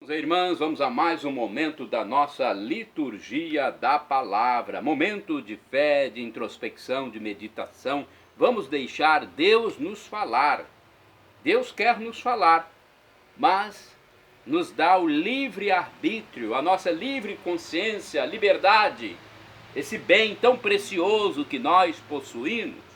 Irmãs, vamos a mais um momento da nossa liturgia da palavra, momento de fé, de introspecção, de meditação. Vamos deixar Deus nos falar. Deus quer nos falar, mas nos dá o livre arbítrio, a nossa livre consciência, a liberdade, esse bem tão precioso que nós possuímos.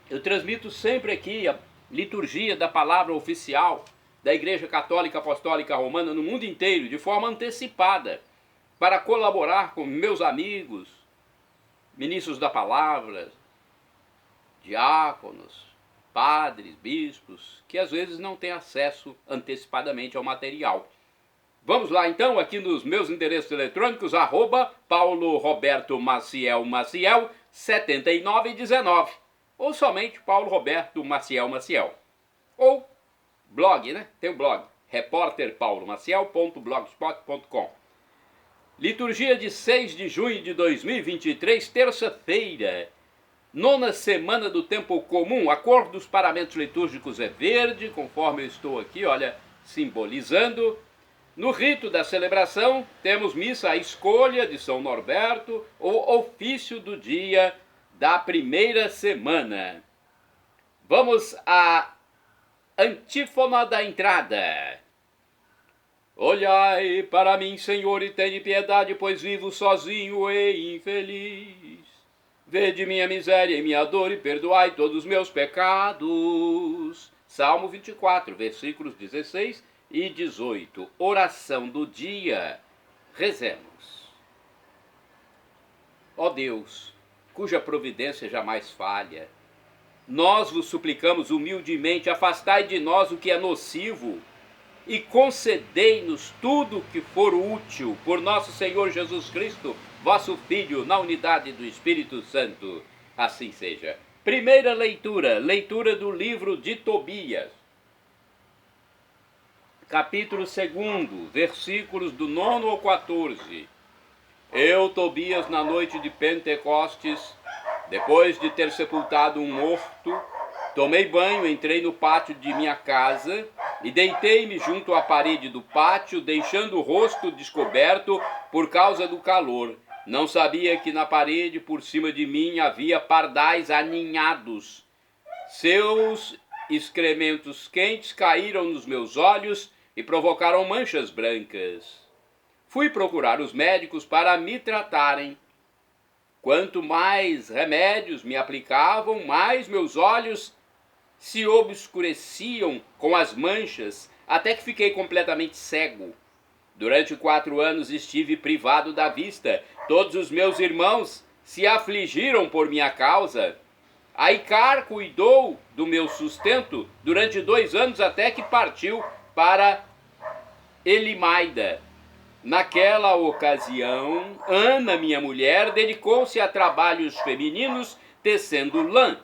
Eu transmito sempre aqui a liturgia da palavra oficial da Igreja Católica Apostólica Romana no mundo inteiro, de forma antecipada, para colaborar com meus amigos, ministros da palavra, diáconos, padres, bispos, que às vezes não têm acesso antecipadamente ao material. Vamos lá então, aqui nos meus endereços eletrônicos, Paulo Roberto Maciel 7919, ou somente Paulo Roberto Maciel, ou blog, né? Tem o blog, repórterpaulomaciel.blogspot.com. Liturgia de 6 de junho de 2023, terça-feira, nona semana do tempo comum. A cor dos paramentos litúrgicos é verde, conforme eu estou aqui, olha, simbolizando. No rito da celebração, temos missa à escolha de São Norberto, ou ofício do dia da primeira semana. Vamos à antífona da entrada. Olhai para mim, Senhor, e tende piedade, pois vivo sozinho e infeliz. Vede minha miséria e minha dor e perdoai todos os meus pecados. Salmo 24, versículos 16 e 18. Oração do dia. Rezemos. Ó Deus, cuja providência jamais falha, nós vos suplicamos humildemente, afastai de nós o que é nocivo e concedei-nos tudo o que for útil por nosso Senhor Jesus Cristo, vosso Filho, na unidade do Espírito Santo. Assim seja. Primeira leitura, leitura do livro de Tobias. Capítulo 2, versículos do 9 ao 14. Eu, Tobias, na noite de Pentecostes, depois de ter sepultado um morto, tomei banho, entrei no pátio de minha casa e deitei-me junto à parede do pátio, deixando o rosto descoberto por causa do calor. Não sabia que na parede por cima de mim havia pardais aninhados. Seus excrementos quentes caíram nos meus olhos e provocaram manchas brancas. Fui procurar os médicos para me tratarem. Quanto mais remédios me aplicavam, mais meus olhos se obscureciam com as manchas, até que fiquei completamente cego. Durante 4 anos estive privado da vista. Todos os meus irmãos se afligiram por minha causa. Aicar cuidou do meu sustento durante 2 anos, até que partiu para Elimaida. Naquela ocasião, Ana, minha mulher, dedicou-se a trabalhos femininos, tecendo lã.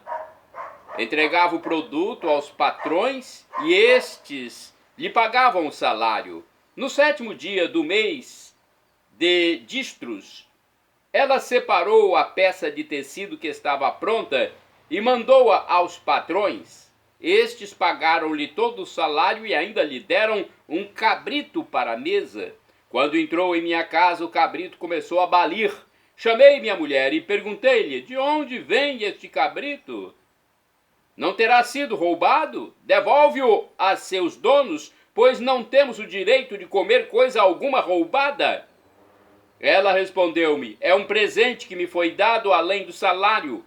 Entregava o produto aos patrões e estes lhe pagavam o salário. No 7º dia do mês de Distros, ela separou a peça de tecido que estava pronta e mandou-a aos patrões. Estes pagaram-lhe todo o salário e ainda lhe deram um cabrito para a mesa. Quando entrou em minha casa, o cabrito começou a balir. Chamei minha mulher e perguntei-lhe: de onde vem este cabrito? Não terá sido roubado? Devolve-o a seus donos, pois não temos o direito de comer coisa alguma roubada. Ela respondeu-me: é um presente que me foi dado além do salário.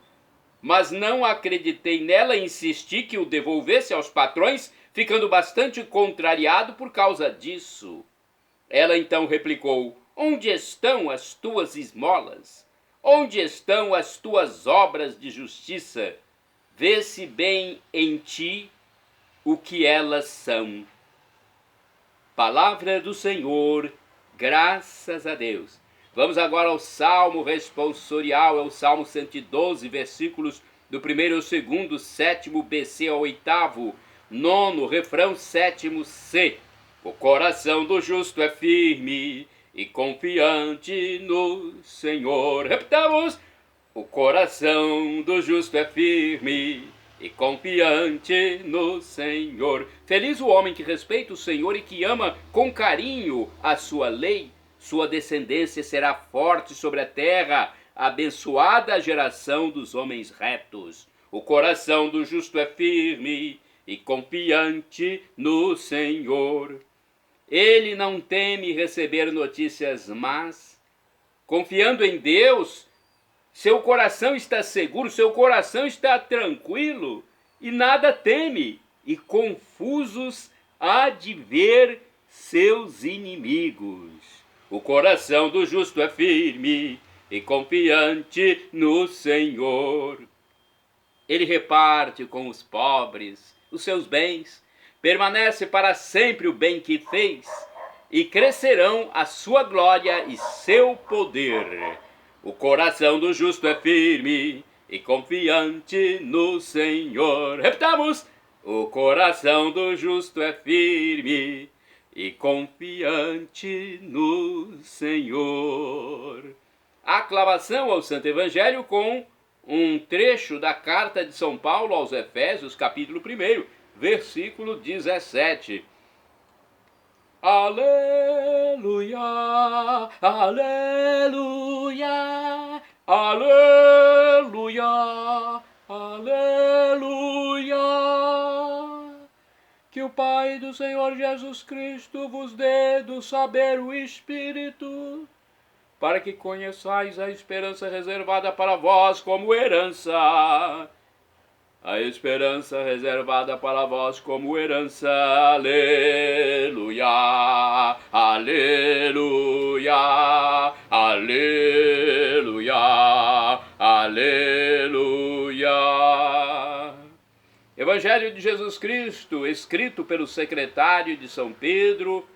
Mas não acreditei nela e insisti que o devolvesse aos patrões, ficando bastante contrariado por causa disso. Ela então replicou: onde estão as tuas esmolas? Onde estão as tuas obras de justiça? Vê-se bem em ti o que elas são. Palavra do Senhor, graças a Deus. Vamos agora ao Salmo responsorial, é o Salmo 112, versículos do 1º ao 2º, 7º BC ao 8º, 9º, refrão 7º C. O coração do justo é firme e confiante no Senhor. Repitamos: o coração do justo é firme e confiante no Senhor. Feliz o homem que respeita o Senhor e que ama com carinho a sua lei. Sua descendência será forte sobre a terra, abençoada a geração dos homens retos. O coração do justo é firme e confiante no Senhor. Ele não teme receber notícias más. Confiando em Deus, seu coração está seguro, seu coração está tranquilo e nada teme. E confusos há de ver seus inimigos. O coração do justo é firme e confiante no Senhor. Ele reparte com os pobres os seus bens, permanece para sempre o bem que fez, e crescerão a sua glória e seu poder. O coração do justo é firme e confiante no Senhor. Repitamos: o coração do justo é firme e confiante no Senhor. Aclamação ao Santo Evangelho com um trecho da carta de São Paulo aos Efésios, capítulo 1, versículo 17. Aleluia, aleluia, aleluia, aleluia. Que o Pai do Senhor Jesus Cristo vos dê do saber o Espírito, para que conheçais a esperança reservada para vós como herança. A esperança reservada para vós como herança. Aleluia, aleluia, aleluia, aleluia. Evangelho de Jesus Cristo, escrito pelo secretário de São Pedro,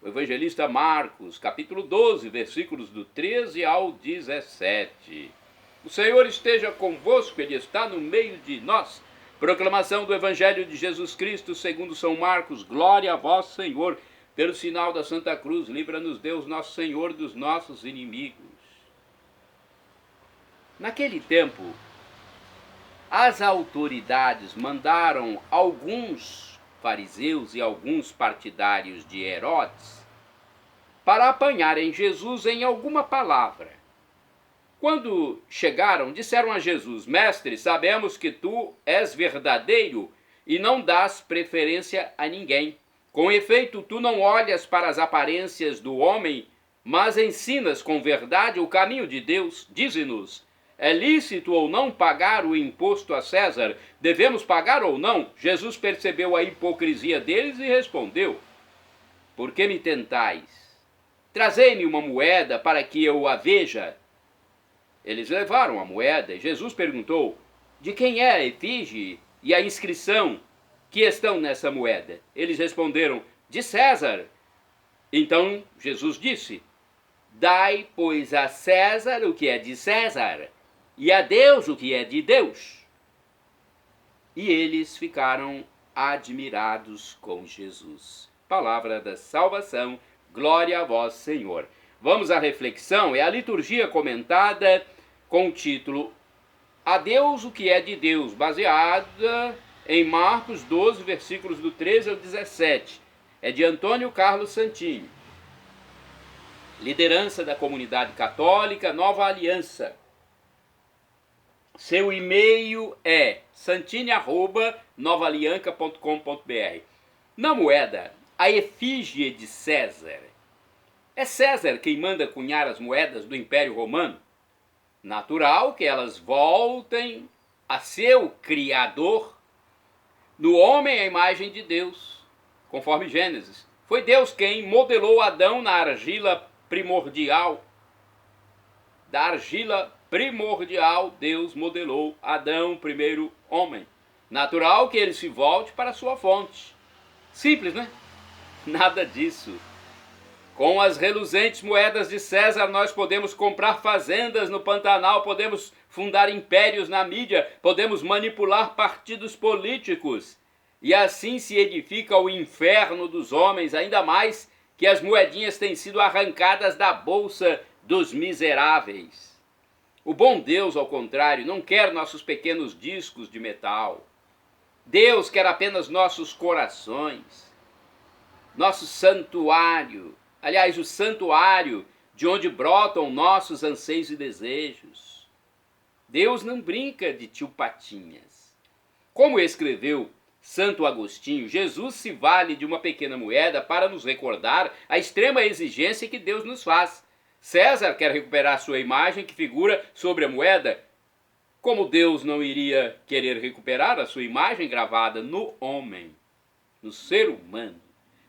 o evangelista Marcos, capítulo 12, versículos do 13 ao 17. O Senhor esteja convosco, Ele está no meio de nós. Proclamação do Evangelho de Jesus Cristo segundo São Marcos. Glória a vós, Senhor. Pelo sinal da Santa Cruz, livra-nos Deus nosso Senhor dos nossos inimigos. Naquele tempo, as autoridades mandaram alguns fariseus e alguns partidários de Herodes para apanharem Jesus em alguma palavra. Quando chegaram, disseram a Jesus: Mestre, sabemos que tu és verdadeiro e não dás preferência a ninguém. Com efeito, tu não olhas para as aparências do homem, mas ensinas com verdade o caminho de Deus. Dize-nos, é lícito ou não pagar o imposto a César? Devemos pagar ou não? Jesus percebeu a hipocrisia deles e respondeu: Por que me tentais? Trazei-me uma moeda para que eu a veja. Eles levaram a moeda e Jesus perguntou: De quem é a efígie e a inscrição que estão nessa moeda? Eles responderam: De César. Então Jesus disse: Dai, pois, a César o que é de César, e a Deus o que é de Deus. E eles ficaram admirados com Jesus. Palavra da salvação, glória a vós, Senhor. Vamos à reflexão, é a liturgia comentada com o título A Deus o que é de Deus, baseada em Marcos 12, versículos do 13 ao 17. É de Antônio Carlos Santini. Liderança da Comunidade Católica Nova Aliança. Seu e-mail é santini@novaalianca.com.br. Na moeda, a efígie de César. É César quem manda cunhar as moedas do Império Romano? Natural que elas voltem a seu Criador, no homem a imagem de Deus, conforme Gênesis. Foi Deus quem modelou Adão na argila primordial. Da argila primordial, Deus modelou Adão, primeiro homem. Natural que ele se volte para a sua fonte. Simples, né? Nada disso. Com as reluzentes moedas de César, nós podemos comprar fazendas no Pantanal, podemos fundar impérios na mídia, podemos manipular partidos políticos. E assim se edifica o inferno dos homens, ainda mais que as moedinhas têm sido arrancadas da bolsa dos miseráveis. O bom Deus, ao contrário, não quer nossos pequenos discos de metal. Deus quer apenas nossos corações, nosso santuário. Aliás, o santuário de onde brotam nossos anseios e desejos. Deus não brinca de tio Patinhas. Como escreveu Santo Agostinho, Jesus se vale de uma pequena moeda para nos recordar a extrema exigência que Deus nos faz. César quer recuperar sua imagem que figura sobre a moeda. Como Deus não iria querer recuperar a sua imagem gravada no homem, no ser humano?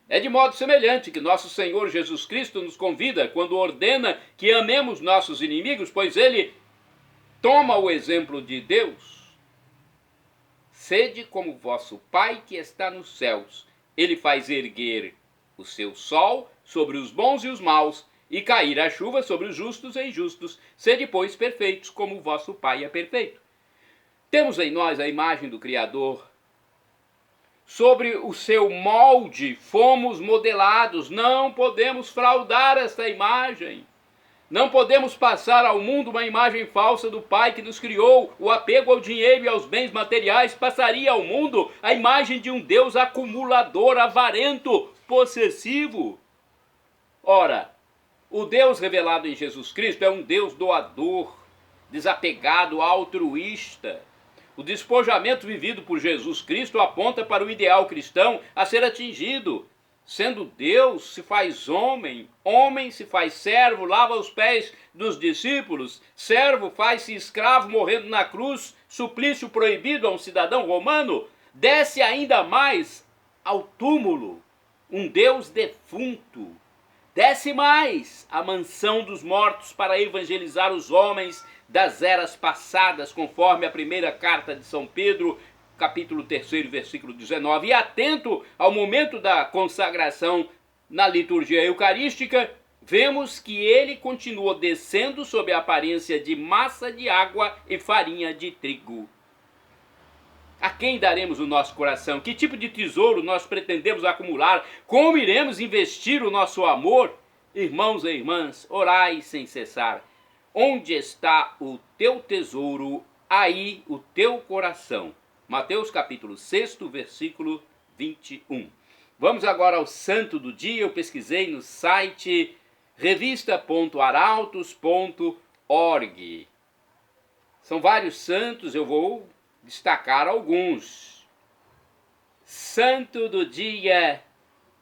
É de modo semelhante que nosso Senhor Jesus Cristo nos convida quando ordena que amemos nossos inimigos, pois ele toma o exemplo de Deus. Sede como vosso Pai que está nos céus. Ele faz erguer o seu sol sobre os bons e os maus, e cair a chuva sobre os justos e injustos. Sede, pois, perfeitos, como o vosso Pai é perfeito. Temos em nós a imagem do Criador. Sobre o seu molde fomos modelados. Não podemos fraudar esta imagem. Não podemos passar ao mundo uma imagem falsa do Pai que nos criou. O apego ao dinheiro e aos bens materiais passaria ao mundo a imagem de um Deus acumulador, avarento, possessivo. Ora, o Deus revelado em Jesus Cristo é um Deus doador, desapegado, altruísta. O despojamento vivido por Jesus Cristo aponta para o ideal cristão a ser atingido. Sendo Deus, se faz homem, homem se faz servo, lava os pés dos discípulos, servo faz-se escravo morrendo na cruz, suplício proibido a um cidadão romano, desce ainda mais ao túmulo, um Deus defunto. Desce mais à mansão dos mortos para evangelizar os homens das eras passadas, conforme a primeira carta de São Pedro, capítulo 3, versículo 19. E atento ao momento da consagração na liturgia eucarística, vemos que ele continuou descendo sob a aparência de massa de água e farinha de trigo. A quem daremos o nosso coração? Que tipo de tesouro nós pretendemos acumular? Como iremos investir o nosso amor? Irmãos e irmãs, orai sem cessar. Onde está o teu tesouro, aí o teu coração. Mateus capítulo 6, versículo 21. Vamos agora ao santo do dia. Eu pesquisei no site revista.arautos.org. São vários santos, eu vou destacar alguns. Santo do dia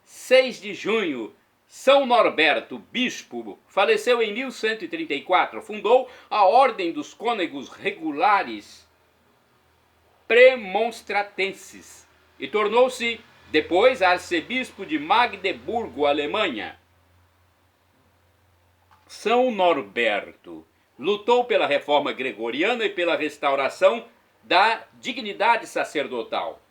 6 de junho, São Norberto, bispo, faleceu em 1134, fundou a Ordem dos Cônegos Regulares Premonstratenses e tornou-se depois arcebispo de Magdeburgo, Alemanha. São Norberto lutou pela reforma gregoriana e pela restauração da dignidade sacerdotal.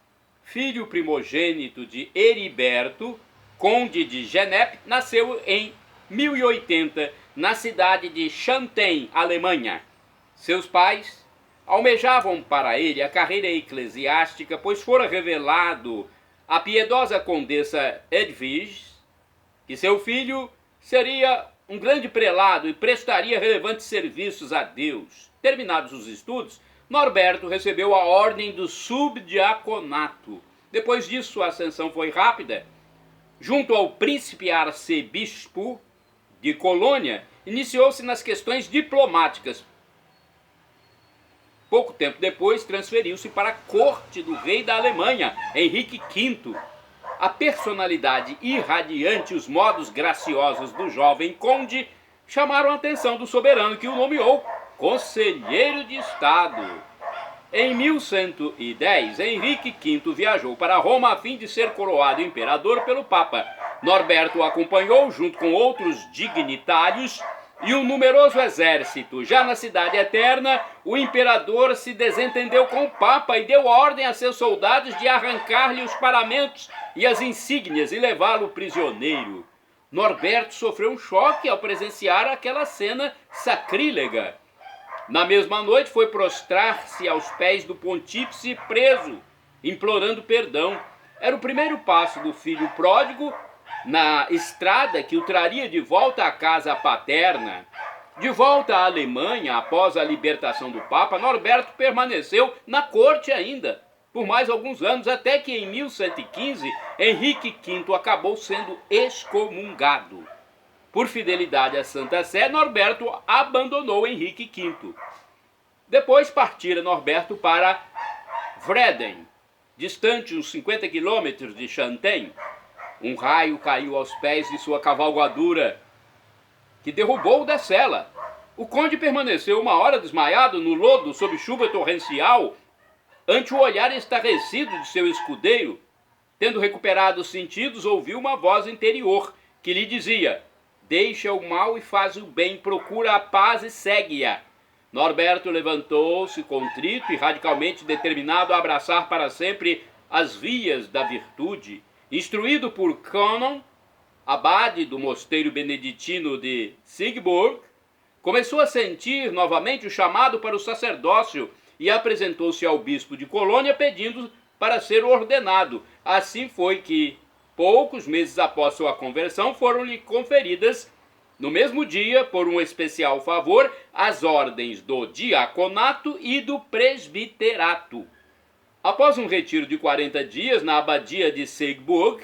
Filho primogênito de Heriberto, conde de Genep, nasceu em 1080 na cidade de Xanten, Alemanha. Seus pais almejavam para ele a carreira eclesiástica, pois fora revelado à piedosa condessa Edwige que seu filho seria um grande prelado e prestaria relevantes serviços a Deus. Terminados os estudos, Norberto recebeu a ordem do subdiaconato. Depois disso, sua ascensão foi rápida. Junto ao príncipe arcebispo de Colônia, iniciou-se nas questões diplomáticas. Pouco tempo depois, transferiu-se para a corte do rei da Alemanha, Henrique V. A personalidade irradiante e os modos graciosos do jovem conde chamaram a atenção do soberano, que o nomeou conselheiro de Estado. Em 1110, Henrique V viajou para Roma a fim de ser coroado imperador pelo Papa. Norberto o acompanhou junto com outros dignitários e um numeroso exército. Já na Cidade Eterna, o imperador se desentendeu com o Papa e deu ordem a seus soldados de arrancar-lhe os paramentos e as insígnias e levá-lo prisioneiro. Norberto sofreu um choque ao presenciar aquela cena sacrílega. Na mesma noite foi prostrar-se aos pés do pontífice preso, implorando perdão. Era o primeiro passo do filho pródigo na estrada que o traria de volta à casa paterna. De volta à Alemanha, após a libertação do Papa, Norberto permaneceu na corte ainda, por mais alguns anos, até que em 1115, Henrique V acabou sendo excomungado. Por fidelidade à Santa Sé, Norberto abandonou Henrique V. Depois partira Norberto para Vreden, distante uns 50 quilômetros de Xanten. Um raio caiu aos pés de sua cavalgadura, que derrubou-o da cela. O conde permaneceu uma hora desmaiado no lodo sob chuva torrencial, ante o olhar estarrecido de seu escudeiro. Tendo recuperado os sentidos, ouviu uma voz interior que lhe dizia: deixa o mal e faz o bem, procura a paz e segue-a. Norberto levantou-se contrito e radicalmente determinado a abraçar para sempre as vias da virtude. Instruído por Cânon, abade do mosteiro beneditino de Siegburg, começou a sentir novamente o chamado para o sacerdócio e apresentou-se ao bispo de Colônia pedindo para ser ordenado. Assim foi que, poucos meses após sua conversão, foram-lhe conferidas, no mesmo dia, por um especial favor, as ordens do diaconato e do presbiterato. Após um retiro de 40 dias na abadia de Siegburg,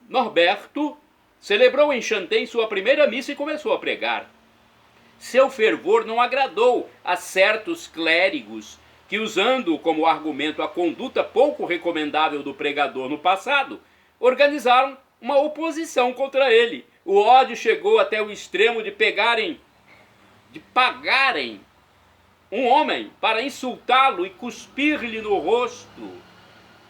Norberto celebrou em Xanten sua primeira missa e começou a pregar. Seu fervor não agradou a certos clérigos que, usando como argumento a conduta pouco recomendável do pregador no passado, organizaram uma oposição contra ele. O ódio chegou até o extremo de pagarem um homem para insultá-lo e cuspir-lhe no rosto.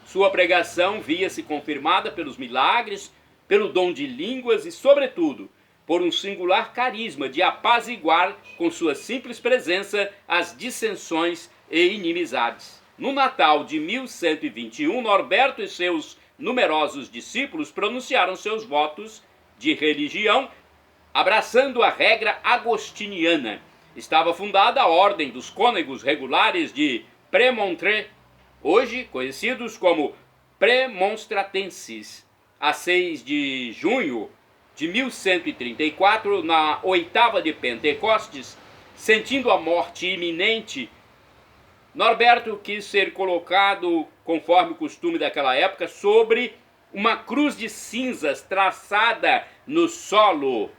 Sua pregação via-se confirmada pelos milagres, pelo dom de línguas e, sobretudo, por um singular carisma de apaziguar com sua simples presença as dissensões e inimizades. No Natal de 1121, Norberto e seus numerosos discípulos pronunciaram seus votos de religião, abraçando a regra agostiniana. Estava fundada a Ordem dos Cônegos Regulares de Premontré, hoje conhecidos como Premonstratenses. A 6 de junho de 1134, na oitava de Pentecostes, sentindo a morte iminente, Norberto quis ser colocado, conforme o costume daquela época, sobre uma cruz de cinzas traçada no solo.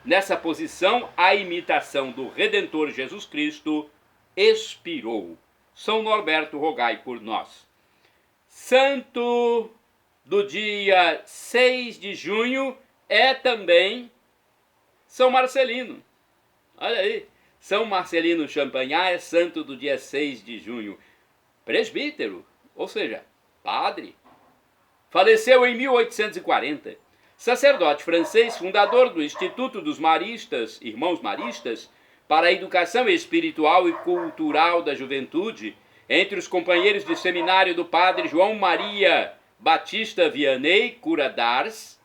Nessa posição, a imitação do Redentor Jesus Cristo expirou. São Norberto, rogai por nós. Santo do dia 6 de junho é também São Marcelino. Olha aí, São Marcelino Champagnat é santo do dia 6 de junho. Presbítero, ou seja, padre. Faleceu em 1840. Sacerdote francês, fundador do Instituto dos Maristas, Irmãos Maristas, para a educação espiritual e cultural da juventude, entre os companheiros de seminário do padre João Maria Batista Vianney, cura d'Ars,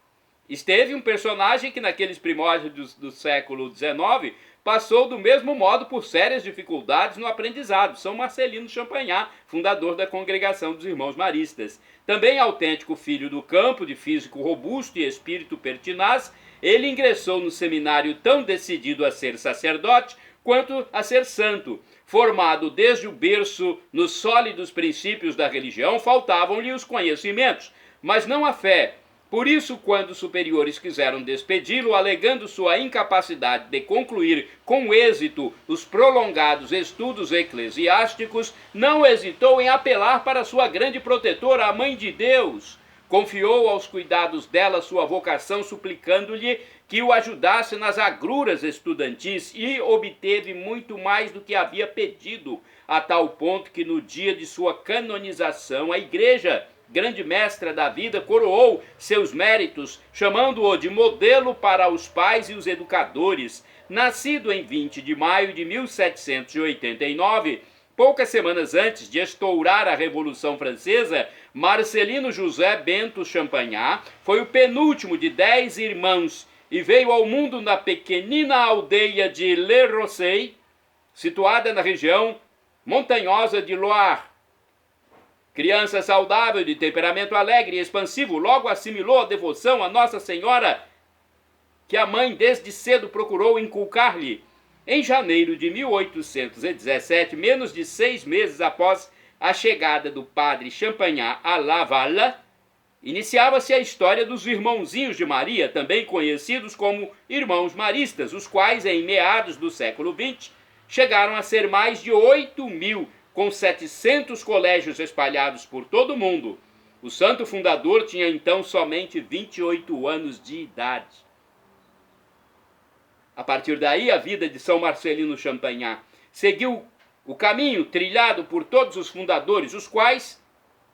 esteve um personagem que naqueles primórdios do século XIX passou do mesmo modo por sérias dificuldades no aprendizado, São Marcelino Champagnat, fundador da Congregação dos Irmãos Maristas. Também autêntico filho do campo, de físico robusto e espírito pertinaz, ele ingressou no seminário tão decidido a ser sacerdote quanto a ser santo. Formado desde o berço nos sólidos princípios da religião, faltavam-lhe os conhecimentos, mas não a fé. Por isso, quando os superiores quiseram despedi-lo, alegando sua incapacidade de concluir com êxito os prolongados estudos eclesiásticos, não hesitou em apelar para sua grande protetora, a Mãe de Deus. Confiou aos cuidados dela sua vocação, suplicando-lhe que o ajudasse nas agruras estudantis, e obteve muito mais do que havia pedido, a tal ponto que no dia de sua canonização, a Igreja, grande mestra da vida, coroou seus méritos, chamando-o de modelo para os pais e os educadores. Nascido em 20 de maio de 1789, poucas semanas antes de estourar a Revolução Francesa, Marcelino José Bento Champagnat foi o penúltimo de 10 irmãos e veio ao mundo na pequenina aldeia de Le Rosey, situada na região montanhosa de Loire. Criança saudável, de temperamento alegre e expansivo, logo assimilou a devoção a Nossa Senhora, que a mãe desde cedo procurou inculcar-lhe. Em janeiro de 1817, menos de 6 meses após a chegada do padre Champagnat à Laval, iniciava-se a história dos irmãozinhos de Maria, também conhecidos como irmãos maristas, os quais, em meados do século XX, chegaram a ser mais de 8.000, com 700 colégios espalhados por todo o mundo. O santo fundador tinha então somente 28 anos de idade. A partir daí, a vida de São Marcelino Champagnat seguiu o caminho trilhado por todos os fundadores, os quais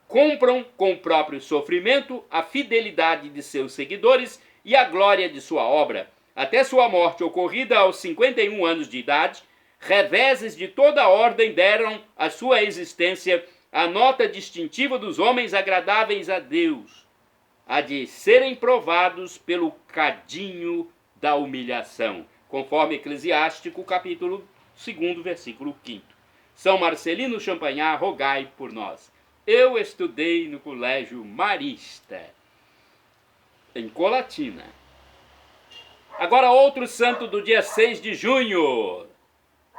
compram com o próprio sofrimento a fidelidade de seus seguidores e a glória de sua obra. Até sua morte, ocorrida aos 51 anos de idade, reveses de toda a ordem deram à sua existência a nota distintiva dos homens agradáveis a Deus, a de serem provados pelo cadinho da humilhação, conforme Eclesiástico, capítulo 2, versículo 5. São Marcelino Champagnat, rogai por nós. Eu estudei no Colégio Marista, em Colatina. Agora outro santo do dia 6 de junho.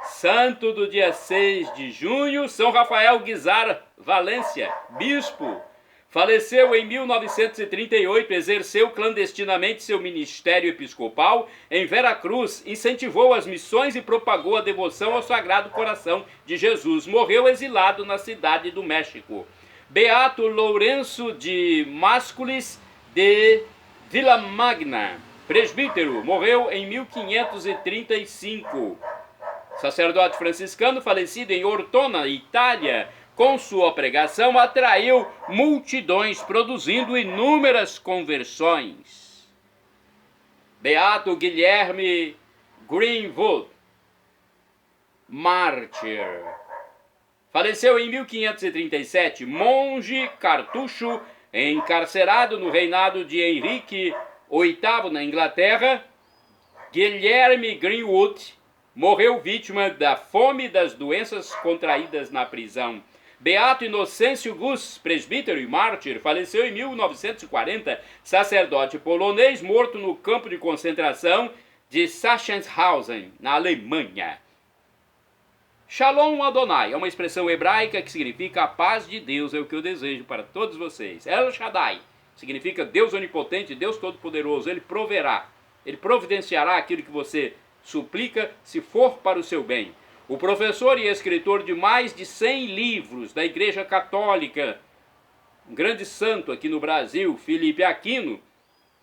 Santo do dia 6 de junho, São Rafael Guizar Valência, bispo. Faleceu em 1938, exerceu clandestinamente seu ministério episcopal em Veracruz, incentivou as missões e propagou a devoção ao Sagrado Coração de Jesus. Morreu exilado na cidade do México. Beato Lourenço de Másculis de Villamagna, presbítero, morreu em 1535. Sacerdote franciscano, falecido em Ortona, Itália, com sua pregação atraiu multidões, produzindo inúmeras conversões. Beato Guilherme Greenwood, mártir. Faleceu em 1537, monge cartucho, encarcerado no reinado de Henrique VIII na Inglaterra. Guilherme Greenwood morreu vítima da fome e das doenças contraídas na prisão. Beato Inocêncio Gus, presbítero e mártir, faleceu em 1940, sacerdote polonês, morto no campo de concentração de Sachsenhausen, na Alemanha. Shalom Adonai é uma expressão hebraica que significa a paz de Deus, é o que eu desejo para todos vocês. El Shaddai significa Deus onipotente, Deus todo-poderoso. Ele proverá, ele providenciará aquilo que você suplica, se for para o seu bem. O professor e escritor de mais de 100 livros da Igreja Católica, um grande santo aqui no Brasil, Felipe Aquino,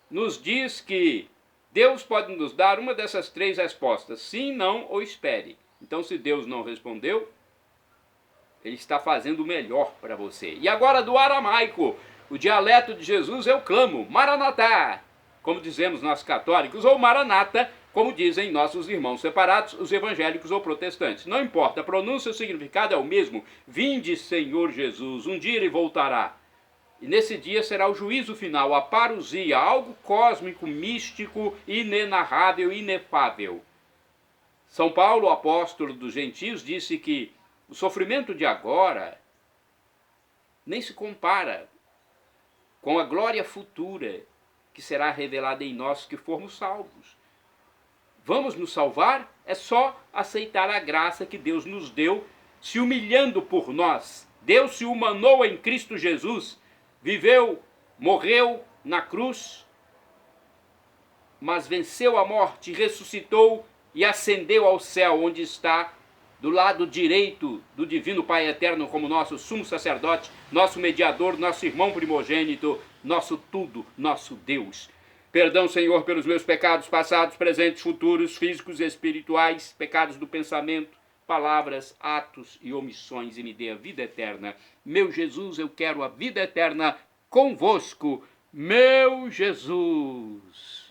nos diz que Deus pode nos dar uma dessas 3 respostas: sim, não ou espere. Então, se Deus não respondeu, Ele está fazendo o melhor para você. E agora, do aramaico, o dialeto de Jesus, eu clamo, Maranatá, como dizemos nós católicos, ou Maranata, como dizem nossos irmãos separados, os evangélicos ou protestantes. Não importa, a pronúncia e o significado é o mesmo. Vinde, Senhor Jesus, um dia Ele voltará. E nesse dia será o juízo final, a parousia, algo cósmico, místico, inenarrável, inefável. São Paulo, apóstolo dos gentios, disse que o sofrimento de agora nem se compara com a glória futura que será revelada em nós que formos salvos. Vamos nos salvar? É só aceitar a graça que Deus nos deu, se humilhando por nós. Deus se humanou em Cristo Jesus, viveu, morreu na cruz, mas venceu a morte, ressuscitou e ascendeu ao céu, onde está do lado direito do Divino Pai Eterno, como nosso sumo sacerdote, nosso mediador, nosso irmão primogênito, nosso tudo, nosso Deus. Perdão, Senhor, pelos meus pecados passados, presentes, futuros, físicos e espirituais, pecados do pensamento, palavras, atos e omissões, e me dê a vida eterna. Meu Jesus, eu quero a vida eterna convosco, meu Jesus.